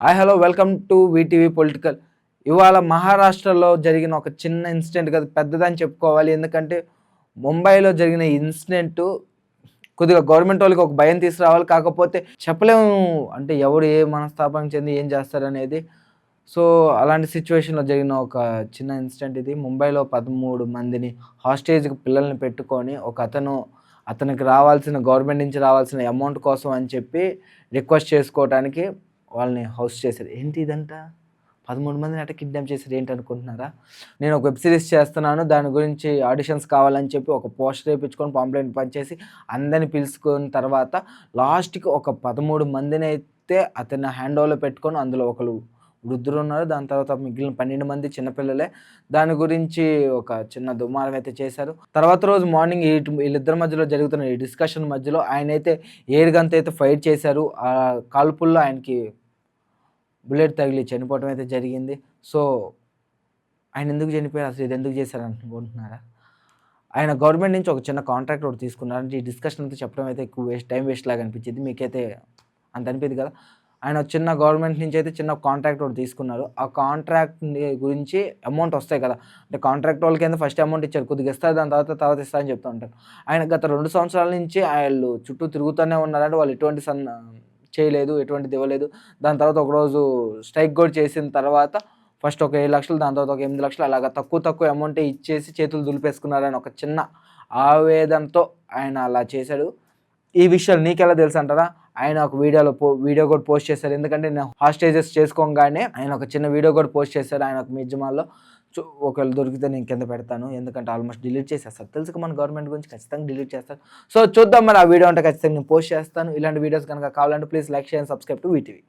Hi hello welcome to VTV political. ఇవాళ మహారాష్ట్రలో జరిగిన ఒక చిన్న ఇన్సిడెంట్ కదా పెద్దదని చెప్పుకోవాలి. ఎందుకంటే ముంబైలో జరిగిన ఇన్సిడెంట్ కొద్దిగా గవర్నమెంట్ వాళ్ళకి ఒక భయం తీసుకురావాలి. కాకపోతే చెప్పలేము అంటే ఎవరు ఏ మనస్తాపం చెంది ఏం చేస్తారనేది. సో అలాంటి సిచ్యువేషన్లో జరిగిన ఒక చిన్న ఇన్సిడెంట్ ఇది. ముంబైలో 13 మందిని హాస్టేజ్కి పిల్లల్ని పెట్టుకొని ఒక అతనికి రావాల్సిన గవర్నమెంట్ నుంచి రావాల్సిన అమౌంట్ కోసం అని చెప్పి రిక్వెస్ట్ చేసుకోవడానికి వాళ్ళని హౌస్ చేశారు. ఏంటి ఇదంతా 13 మందిని అట్ట కిడ్నాప్ చేశారు ఏంటి అనుకుంటున్నారా? నేను ఒక వెబ్ సిరీస్ చేస్తున్నాను. దాని గురించి ఆడిషన్స్ కావాలని చెప్పి ఒక పోస్టర్ వేయించుకొని పాంప్లెట్ పంచేసి అందరిని పిలుచుకున్న తర్వాత లాస్ట్‌కి ఒక 13 మందినైతే అతని హ్యాండ్ ఓవర్‌లో పెట్టుకొని అందులో ఒకళ్ళు వృద్ధులున్నారు. దాని తర్వాత మిగిలిన 12 మంది చిన్నపిల్లలే. దాని గురించి ఒక చిన్న దుమారం అయితే చేశారు. తర్వాత రోజు మార్నింగ్ వీళ్ళిద్దరి మధ్యలో జరుగుతున్న ఈ డిస్కషన్ మధ్యలో ఆయనైతే ఎయిర్ గన్‌తో అయితే ఫైర్ చేశారు. ఆ కాల్పుల్లో ఆయనకి బుల్లెట్ తగిలి చనిపోవడం అయితే జరిగింది. సో ఆయన ఎందుకు చనిపోయారు? అసలు ఇది ఎందుకు చేశారు అనుకుంటున్నారా? ఆయన గవర్నమెంట్ నుంచి ఒక చిన్న కాంట్రాక్ట్ ఒకటి తీసుకున్నారు. అంటే ఈ డిస్కషన్ అంతా చెప్పడం అయితే ఎక్కువ టైం వేస్ట్ లాగా అనిపించింది. మీకైతే అంత అనిపియదు కదా! ఆయన చిన్న గవర్నమెంట్ నుంచి అయితే చిన్న కాంట్రాక్ట్ ఒకటి తీసుకున్నారు. ఆ కాంట్రాక్ట్ గురించి అమౌంట్ వస్తాయి కదా! అంటే కాంట్రాక్ట్ వాళ్ళకేందో ఫస్ట్ అమౌంట్ ఇచ్చారు. కొద్దిగా ఇస్తారు. దాని తర్వాత ఇస్తా అని చెప్తూ ఉంటారు. ఆయన గత 2 సంవత్సరాల నుంచి ఆళ్ళు చుట్టూ తిరుగుతూనే ఉన్నారంటే వాళ్ళు ఎటువంటి చేయలేదు. ఎటువంటిది ఇవ్వలేదు. దాని తర్వాత ఒకరోజు స్ట్రైక్ కూడా చేసిన తర్వాత ఫస్ట్ ఒక 7,00,000 దాని తర్వాత ఒక 8,00,000 అలాగా తక్కువ అమౌంటే ఇచ్చేసి చేతులు దులిపేసుకున్నారని ఒక చిన్న ఆవేదనతో ఆయన అలా చేశాడు. ఈ విషయాలు నీకెలా తెలుసంటారా? ఆయన ఒక వీడియో కూడా పోస్ట్ చేశారు. ఎందుకంటే నేను హాస్టేజెస్ చేసుకోగానే ఆయన ఒక చిన్న వీడియో కూడా పోస్ట్ చేశారు. ఆయన ఒక మిజ్మాల్లో ఒకవేళ దొరికితే నేను కింద పెడతాను. ఎందుకంటే ఆల్మోస్ట్ డిలీట్ చేసేస్తారు. తెలుసు మన గవర్నమెంట్ గురించి ఖచ్చితంగా డిలీట్ చేస్తారు. సో చూద్దాం మరి ఆ వీడియో అంటే ఖచ్చితంగా నేను పోస్ట్ చేస్తాను. ఇలాంటి వీడియోస్ కనుక కావాలంటే please like, share and subscribe to VTV.